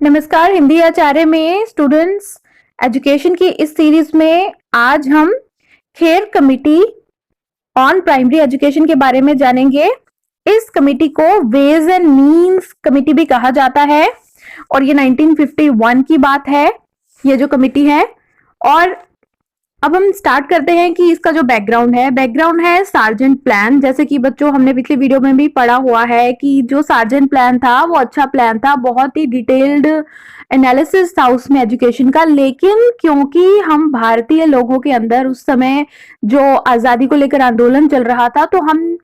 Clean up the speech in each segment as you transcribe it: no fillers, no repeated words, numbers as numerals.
नमस्कार। हिंदी आचार्य में students education की इस सीरीज में आज हम Kher committee on primary education के बारे में जानेंगे। इस कमेटी को वेज एंड मीन्स कमेटी भी कहा जाता है और ये 1951 की बात है, ये जो कमेटी है। और अब हम स्टार्ट करते हैं कि इसका जो बैकग्राउंड है सार्जेंट प्लान। जैसे कि बच्चों हमने पिछले वीडियो में भी पढ़ा हुआ है कि जो सार्जेंट प्लान था वो अच्छा प्लान था, बहुत ही डिटेल्ड एनालिसिस था उसमें एजुकेशन का। लेकिन क्योंकि हम भारतीय लोगों के अंदर उस समय जो आजादी को लेकर आंदोलन चल रहा था, तो हम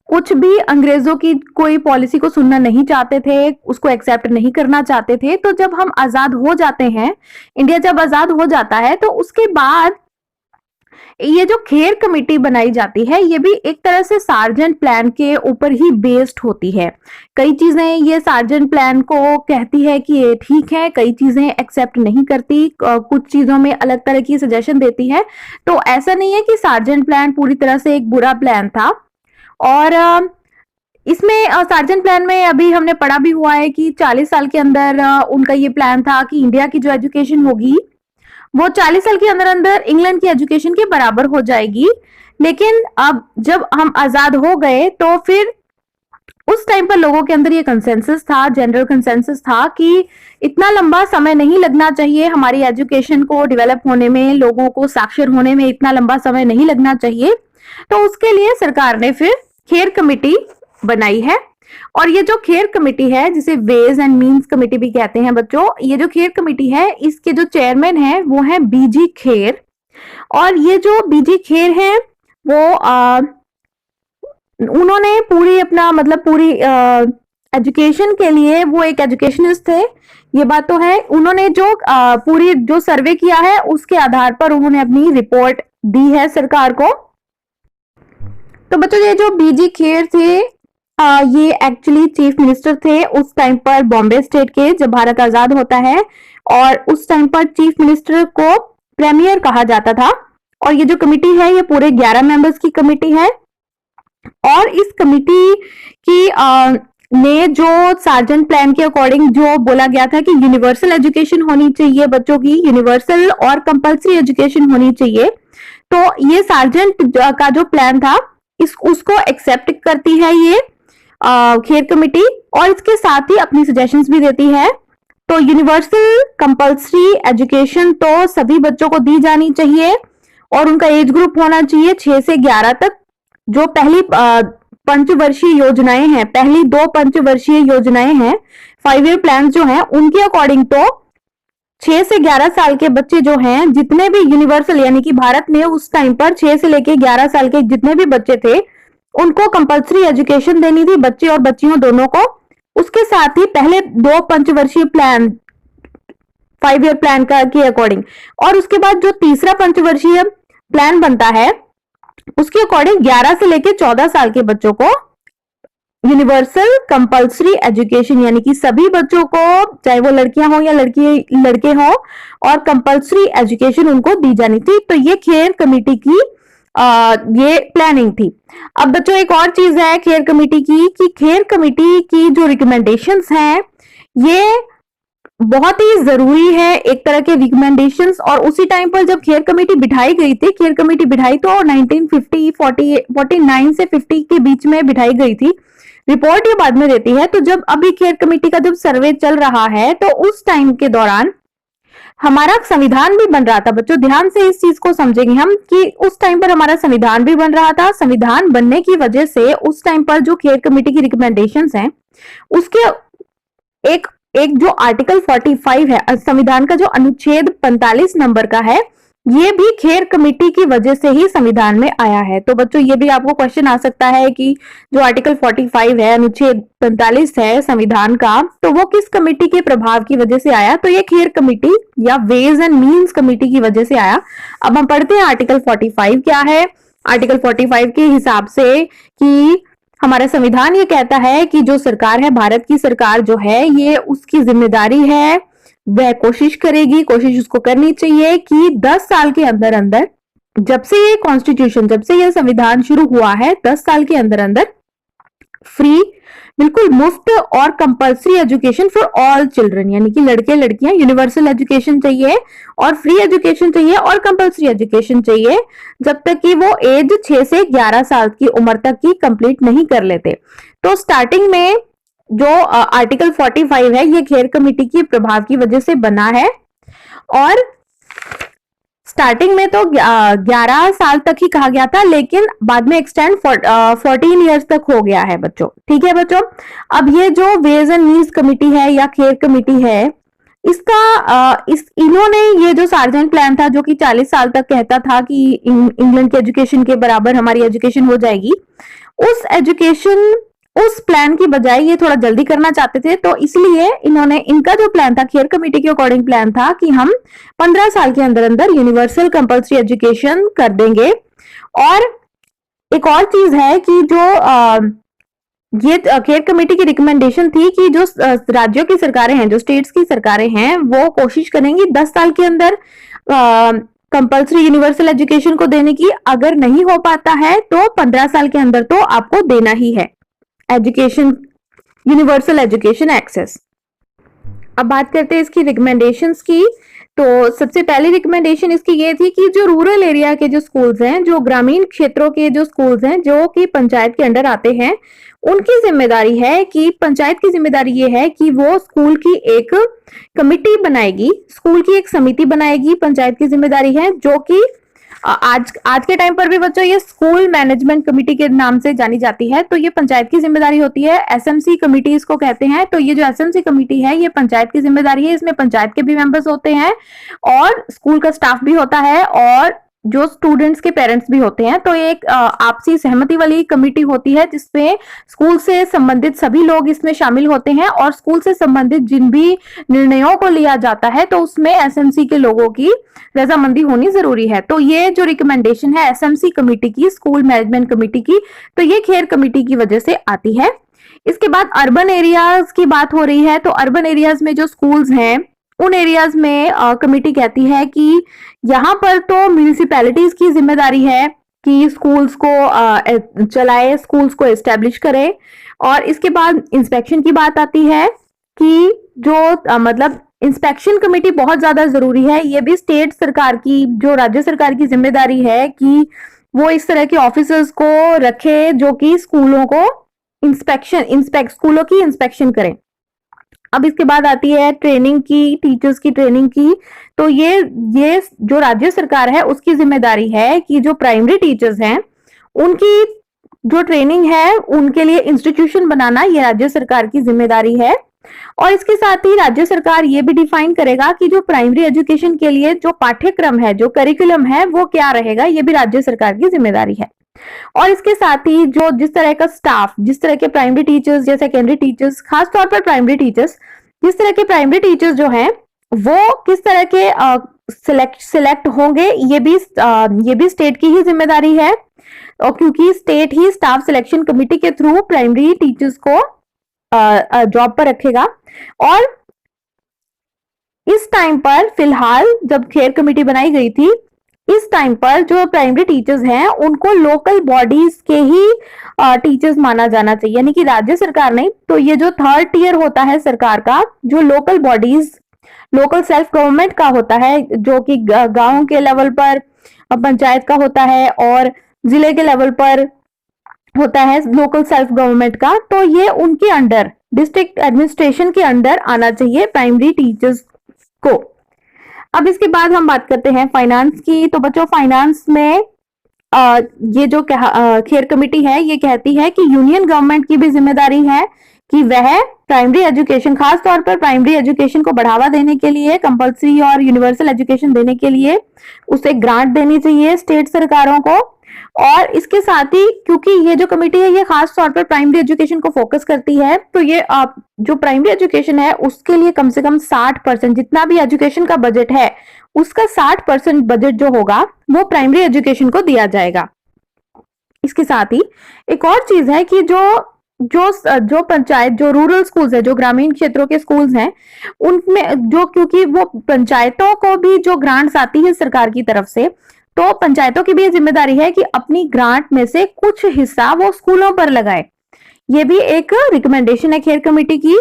कुछ भी अंग्रेजों की कोई पॉलिसी को सुनना नहीं चाहते थे, उसको एक्सेप्ट नहीं करना चाहते थे। तो जब हम आजाद हो जाते हैं, इंडिया जब आजाद हो जाता है, तो उसके बाद ये जो खेर कमेटी बनाई जाती है ये भी एक तरह से सार्जेंट प्लान के ऊपर ही बेस्ड होती है। कई चीजें ये सार्जेंट प्लान को कहती है कि ये ठीक है, कई चीजें एक्सेप्ट नहीं करती, कुछ चीजों में अलग तरह की सजेशन देती है। तो ऐसा नहीं है कि सार्जेंट प्लान पूरी तरह से एक बुरा प्लान था। और इसमें सार्जेंट प्लान में अभी हमने पढ़ा भी हुआ है कि 40 साल के अंदर उनका ये प्लान था कि इंडिया की जो एजुकेशन होगी वो 40 साल के अंदर अंदर इंग्लैंड की एजुकेशन के बराबर हो जाएगी। लेकिन अब जब हम आजाद हो गए तो फिर उस टाइम पर लोगों के अंदर ये कंसेंसस था, जनरल कंसेंसस था कि इतना लंबा समय नहीं लगना चाहिए हमारी एजुकेशन को डेवलप होने में, लोगों को साक्षर होने में इतना लंबा समय नहीं लगना चाहिए। तो उसके लिए सरकार ने फिर खेर कमेटी बनाई है। और ये जो खेर कमेटी है, जिसे वेज एंड मीन्स कमेटी भी कहते हैं बच्चों, ये जो खेर कमेटी है इसके जो चेयरमैन है वो है बीजी खेर। और ये जो बीजी खेर है वो उन्होंने पूरी अपना पूरी एजुकेशन के लिए वो एक एजुकेशनिस्ट थे, ये बात तो है। उन्होंने जो पूरी जो सर्वे किया है उसके आधार पर उन्होंने अपनी रिपोर्ट दी है सरकार को। तो बच्चों ये जो बीजी खेर थे ये एक्चुअली चीफ मिनिस्टर थे उस टाइम पर बॉम्बे स्टेट के, जब भारत आजाद होता है। और उस टाइम पर चीफ मिनिस्टर को प्रीमियर कहा जाता था। और ये जो कमेटी है ये पूरे 11 मेंबर्स की कमेटी है। और इस कमेटी की ने जो सार्जेंट प्लान के अकॉर्डिंग जो बोला गया था कि यूनिवर्सल एजुकेशन होनी चाहिए बच्चों की, यूनिवर्सल और कंपल्सरी एजुकेशन होनी चाहिए। तो ये सार्जेंट का जो प्लान था उसको एक्सेप्ट करती है ये खेर कमेटी, और इसके साथ ही अपनी सजेशंस भी देती है। तो यूनिवर्सल कंपल्सरी एजुकेशन तो सभी बच्चों को दी जानी चाहिए और उनका एज ग्रुप होना चाहिए 6 से 11 तक। जो पहली पंचवर्षीय योजनाएं हैं, पहली 2 पंचवर्षीय योजनाएं हैं, 5 ईयर प्लान जो हैं, उनके अकॉर्डिंग तो 6 से 11 साल के बच्चे जो हैं, जितने भी यूनिवर्सल यानी कि भारत में उस टाइम पर 6 से लेके 11 साल के जितने भी बच्चे थे उनको कंपल्सरी एजुकेशन देनी थी, बच्चे और बच्चियों दोनों को। उसके साथ ही पहले 2 पंचवर्षीय प्लान 5 ईयर प्लान का के अकॉर्डिंग, और उसके बाद जो तीसरा पंचवर्षीय प्लान बनता है उसके अकॉर्डिंग 11 से लेके 14 साल के बच्चों को यूनिवर्सल कंपल्सरी एजुकेशन, यानी कि सभी बच्चों को, चाहे वो लड़कियां हो या लड़के हो, और कंपल्सरी एजुकेशन उनको दी जानी थी। तो ये खेर कमेटी की ये प्लानिंग थी। अब बच्चों एक और चीज है खेर कमेटी की, कि खेर कमेटी की जो रिकमेंडेशंस हैं ये बहुत ही जरूरी है, एक तरह के रिकमेंडेशंस। और उसी टाइम पर जब खेर कमेटी बिठाई गई थी, खेर कमेटी बिठाई तो 1950 49 से 50 के बीच में बिठाई गई थी। रिपोर्ट ये बाद में देती है। तो जब अभी खेर कमेटी का जब सर्वे चल रहा है तो उस टाइम के दौरान हमारा संविधान भी बन रहा था। बच्चों ध्यान से इस चीज को समझेंगे हम कि उस टाइम पर हमारा संविधान भी बन रहा था। संविधान बनने की वजह से उस टाइम पर जो खेर कमेटी की रिकमेंडेशंस हैं उसके एक जो आर्टिकल 45 है संविधान का, जो अनुच्छेद 45 नंबर का है, ये भी खेर कमेटी की वजह से ही संविधान में आया है। तो बच्चों ये भी आपको क्वेश्चन आ सकता है कि जो आर्टिकल 45 है, अनुच्छेद 45 है संविधान का, तो वो किस कमेटी के प्रभाव की वजह से आया? तो ये खेर कमेटी या वेज एंड मीन्स कमेटी की वजह से आया। अब हम पढ़ते हैं आर्टिकल 45 क्या है। आर्टिकल 45 के हिसाब से कि हमारा संविधान ये कहता है कि जो सरकार है, भारत की सरकार जो है, ये उसकी जिम्मेदारी है, वह कोशिश करेगी, कोशिश उसको करनी चाहिए कि 10 साल के अंदर अंदर, जब से ये कॉन्स्टिट्यूशन, जब से ये संविधान शुरू हुआ है, 10 साल के अंदर अंदर फ्री, बिल्कुल मुफ्त और compulsory education for all children, यानी कि लड़के लड़कियां यूनिवर्सल एजुकेशन चाहिए और फ्री एजुकेशन चाहिए और कंपल्सरी एजुकेशन चाहिए जब तक कि वो एज 6 से 11 साल की उम्र तक की कंप्लीट नहीं कर लेते। तो स्टार्टिंग में जो आर्टिकल 45 है ये खेर कमेटी के प्रभाव की वजह से बना है और स्टार्टिंग में तो 11 साल तक ही कहा गया था, लेकिन बाद में एक्सटेंड 14 ईयर्स तक हो गया है बच्चों। ठीक है बच्चों, अब ये जो वेज एंड मीन्स कमेटी है या खेर कमेटी है, इसका इन्होंने ये जो सार्वजनिक प्लान था जो कि 40 साल तक कहता था कि इंग्लैंड के एजुकेशन के बराबर हमारी एजुकेशन हो जाएगी, उस प्लान की बजाय ये थोड़ा जल्दी करना चाहते थे। तो इसलिए इन्होंने, इनका जो प्लान था खेर कमेटी के अकॉर्डिंग प्लान था कि हम 15 साल के अंदर अंदर यूनिवर्सल कंपल्सरी एजुकेशन कर देंगे। और एक और चीज है कि जो ये खेर कमेटी की रिकमेंडेशन थी कि जो राज्यों की सरकारें हैं, जो स्टेट्स की सरकारें हैं, वो कोशिश करेंगी 10 साल के अंदर कंपल्सरी यूनिवर्सल एजुकेशन को देने की। अगर नहीं हो पाता है तो 15 साल के अंदर तो आपको देना ही है एजुकेशन, यूनिवर्सल एजुकेशन एक्सेस। अब बात करते हैं इसकी रिकमेंडेशंस की। तो सबसे पहली रिकमेंडेशन इसकी ये थी कि जो रूरल एरिया के जो स्कूल्स हैं, जो ग्रामीण क्षेत्रों के जो स्कूल्स हैं जो कि पंचायत के अंडर आते हैं, उनकी जिम्मेदारी है कि पंचायत की जिम्मेदारी ये है कि वो स्कूल की एक कमिटी बनाएगी, स्कूल की एक समिति बनाएगी, पंचायत की जिम्मेदारी है, जो कि आज के टाइम पर भी बच्चों ये स्कूल मैनेजमेंट कमेटी के नाम से जानी जाती है। तो ये पंचायत की जिम्मेदारी होती है, एसएमसी कमेटी इसको कहते हैं। तो ये जो एसएमसी कमेटी है ये पंचायत की जिम्मेदारी है, इसमें पंचायत के भी मेंबर्स होते हैं और स्कूल का स्टाफ भी होता है और जो स्टूडेंट्स के पेरेंट्स भी होते हैं। तो एक आपसी सहमति वाली कमेटी होती है जिसमें स्कूल से संबंधित सभी लोग इसमें शामिल होते हैं और स्कूल से संबंधित जिन भी निर्णयों को लिया जाता है तो उसमें एसएमसी के लोगों की रजामंदी होनी जरूरी है। तो ये जो रिकमेंडेशन है एसएमसी कमेटी की, स्कूल मैनेजमेंट कमेटी की, तो ये खेर कमेटी की वजह से आती है। इसके बाद अर्बन एरियाज की बात हो रही है। तो अर्बन एरियाज में जो स्कूल्स हैं उन एरियाज में कमेटी कहती है कि यहाँ पर तो म्यूनिसिपैलिटीज की जिम्मेदारी है कि स्कूल्स को चलाए, स्कूल्स को एस्टेब्लिश करे। और इसके बाद इंस्पेक्शन की बात आती है कि जो मतलब इंस्पेक्शन कमेटी बहुत ज्यादा जरूरी है। ये भी स्टेट सरकार की, जो राज्य सरकार की जिम्मेदारी है कि वो इस तरह के ऑफिसर्स को रखे जो कि स्कूलों को स्कूलों की इंस्पेक्शन करें। अब इसके बाद आती है ट्रेनिंग की, टीचर्स की ट्रेनिंग की। तो ये जो राज्य सरकार है उसकी जिम्मेदारी है कि जो प्राइमरी टीचर्स हैं उनकी जो ट्रेनिंग है उनके लिए इंस्टीट्यूशन बनाना ये राज्य सरकार की जिम्मेदारी है। और इसके साथ ही राज्य सरकार ये भी डिफाइन करेगा कि जो प्राइमरी एजुकेशन के लिए जो पाठ्यक्रम है, जो करिकुलम है, वो क्या रहेगा, ये भी राज्य सरकार की जिम्मेदारी है। और इसके साथ ही जो जिस तरह का स्टाफ, जिस तरह के प्राइमरी टीचर्स या सेकेंडरी टीचर्स, खासतौर पर प्राइमरी टीचर्स, जिस तरह के प्राइमरी टीचर्स जो हैं वो किस तरह के सिलेक्ट होंगे, ये भी स्टेट की ही जिम्मेदारी है। और क्योंकि स्टेट ही स्टाफ सिलेक्शन कमेटी के थ्रू प्राइमरी टीचर्स को जॉब पर रखेगा। और इस टाइम पर फिलहाल जब खेर कमेटी बनाई गई थी, इस टाइम पर जो प्राइमरी टीचर्स हैं उनको लोकल बॉडीज के ही टीचर्स माना जाना चाहिए, यानी कि राज्य सरकार नहीं। तो ये जो थर्ड टियर होता है सरकार का, जो local bodies, local self government का होता है, जो कि गांव के लेवल पर पंचायत का होता है और जिले के लेवल पर होता है लोकल सेल्फ गवर्नमेंट का, तो ये उनके अंडर, डिस्ट्रिक्ट एडमिनिस्ट्रेशन के अंडर आना चाहिए प्राइमरी टीचर्स को। अब इसके बाद हम बात करते हैं फाइनेंस की। तो बच्चों फाइनेंस में ये जो खेर कमेटी है ये कहती है कि यूनियन गवर्नमेंट की भी जिम्मेदारी है कि वह प्राइमरी एजुकेशन, खास तौर पर प्राइमरी एजुकेशन को बढ़ावा देने के लिए, कंपल्सरी और यूनिवर्सल एजुकेशन देने के लिए उसे ग्रांट देनी चाहिए स्टेट सरकारों को। और इसके साथ ही क्योंकि ये जो कमेटी है ये खास तौर पर प्राइमरी एजुकेशन को फोकस करती है, तो ये जो प्राइमरी एजुकेशन है उसके लिए कम से कम 60%, जितना भी एजुकेशन का बजट है उसका 60% बजट जो होगा वो प्राइमरी एजुकेशन को दिया जाएगा। इसके साथ ही एक और चीज है कि जो पंचायत, जो रूरल स्कूल्स है, जो ग्रामीण क्षेत्रों के स्कूल्स हैं, उनमें जो, क्योंकि वो पंचायतों को भी जो ग्रांट्स आती है सरकार की तरफ से, तो पंचायतों की भी ये जिम्मेदारी है कि अपनी ग्रांट में से कुछ हिस्सा वो स्कूलों पर लगाए। ये भी एक रिकमेंडेशन है खेर कमेटी की।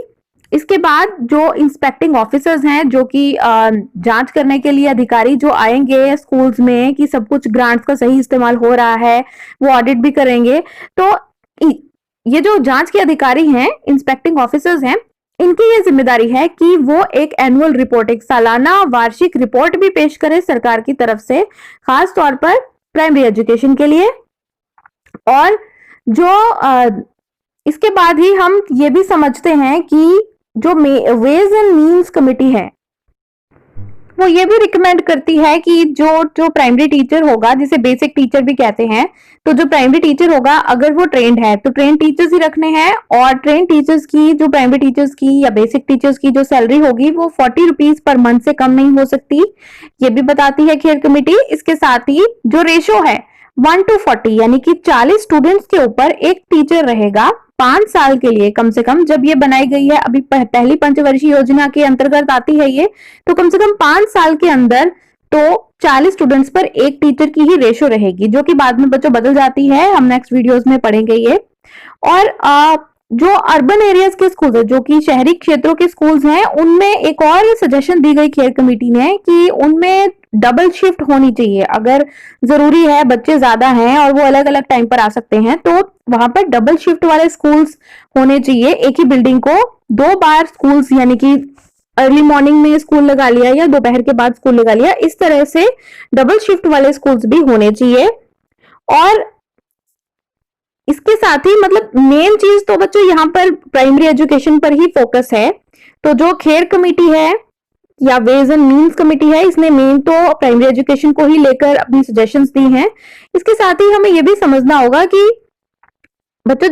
इसके बाद जो इंस्पेक्टिंग ऑफिसर्स हैं, जो कि जांच करने के लिए अधिकारी जो आएंगे स्कूल्स में कि सब कुछ ग्रांट्स का सही इस्तेमाल हो रहा है, वो ऑडिट भी करेंगे। तो ये जो जांच के अधिकारी हैं, इंस्पेक्टिंग ऑफिसर्स हैं, इनकी ये जिम्मेदारी है कि वो एक एनुअल रिपोर्ट, एक सालाना वार्षिक रिपोर्ट भी पेश करें सरकार की तरफ से, खास तौर पर प्राइमरी एजुकेशन के लिए। और जो इसके बाद ही हम ये भी समझते हैं कि जो वेज एंड मीन्स कमेटी है, वो ये भी रिकमेंड करती है कि जो प्राइमरी टीचर होगा, जिसे बेसिक टीचर भी कहते हैं, तो जो प्राइमरी टीचर होगा अगर वो ट्रेंड है तो ट्रेन टीचर्स ही रखने हैं। और ट्रेन टीचर्स की, जो प्राइमरी टीचर्स की या बेसिक टीचर्स की जो सैलरी होगी वो 40 रुपीज पर मंथ से कम नहीं हो सकती, ये भी बताती है खेर कमेटी। इसके साथ ही जो रेशो है 1:40, यानी कि 40 स्टूडेंट्स के ऊपर एक टीचर रहेगा 5 साल के लिए कम से कम। जब ये बनाई गई है, अभी पहली पंचवर्षीय योजना के अंतर्गत आती है ये, तो कम से कम 5 साल के अंदर तो 40 स्टूडेंट्स पर एक टीचर की ही रेशो रहेगी, जो कि बाद में बच्चों बदल जाती है, हम नेक्स्ट वीडियोस में पढ़ेंगे ये। और जो अर्बन एरियाज के स्कूल है, जो कि शहरी क्षेत्रों के स्कूल्स हैं, उनमें एक और सजेशन दी गई खेर कमेटी ने कि उनमें डबल शिफ्ट होनी चाहिए। अगर जरूरी है, बच्चे ज्यादा हैं और वो अलग अलग टाइम पर आ सकते हैं, तो वहां पर डबल शिफ्ट वाले स्कूल्स होने चाहिए। एक ही बिल्डिंग को 2 बार स्कूल्स, यानी कि अर्ली मॉर्निंग में स्कूल लगा लिया या दोपहर के बाद स्कूल लगा लिया, इस तरह से डबल शिफ्ट वाले स्कूल्स भी होने चाहिए। और इसके साथ ही मतलब मेन चीज तो बच्चों यहाँ पर प्राइमरी एजुकेशन पर ही फोकस है। तो जो खेर कमेटी है या वेज एंड मीन्स कमेटी है, इसने मेन तो प्राइमरी एजुकेशन को ही लेकर अपनी सजेशंस दी हैं। इसके साथ ही हमें यह भी समझना होगा कि बच्चों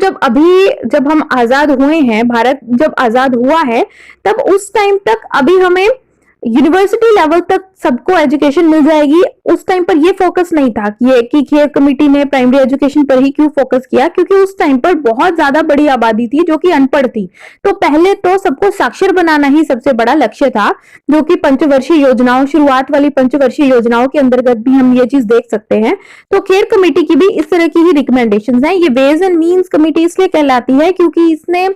जब हम आजाद हुए हैं, भारत जब आजाद हुआ है, तब उस टाइम तक अभी हमें यूनिवर्सिटी लेवल तक सबको एजुकेशन मिल जाएगी। उस टाइम पर ये फोकस नहीं था कि खेर कमेटी ने प्राइमरी एजुकेशन पर ही क्यों फोकस किया, क्योंकि उस टाइम पर बहुत ज्यादा बड़ी आबादी थी जो कि अनपढ़ थी। तो पहले तो सबको साक्षर बनाना ही सबसे बड़ा लक्ष्य था, जो कि पंचवर्षीय योजनाओं, शुरुआत वाली पंचवर्षीय योजनाओं के अंतर्गत भी हम ये चीज देख सकते हैं। तो खेर कमेटी की भी इस तरह की ही रिकमेंडेशंस हैं। ये वेज एंड मीन्स कमेटी इसलिए कहलाती है क्योंकि इसने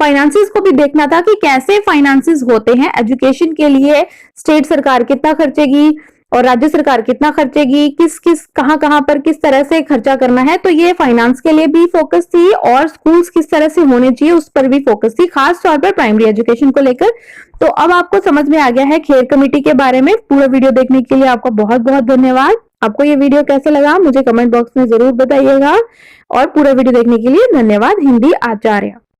फाइनेंसेस को भी देखना था कि कैसे फाइनेंसेस होते हैं एजुकेशन के लिए, स्टेट सरकार कितना खर्चेगी और राज्य सरकार कितना खर्चेगी, किस कहां पर किस तरह से खर्चा करना है। तो ये फाइनेंस के लिए भी फोकस थी और स्कूल्स किस तरह से होने चाहिए उस पर भी फोकस थी, खास तौर पर प्राइमरी एजुकेशन को लेकर। तो अब आपको समझ में आ गया है खेर कमेटी के बारे में। पूरा वीडियो देखने के लिए आपका बहुत बहुत धन्यवाद। आपको ये वीडियो कैसा लगा मुझे कमेंट बॉक्स में जरूर बताइएगा, और पूरा वीडियो देखने के लिए धन्यवाद। हिंदी आचार्य।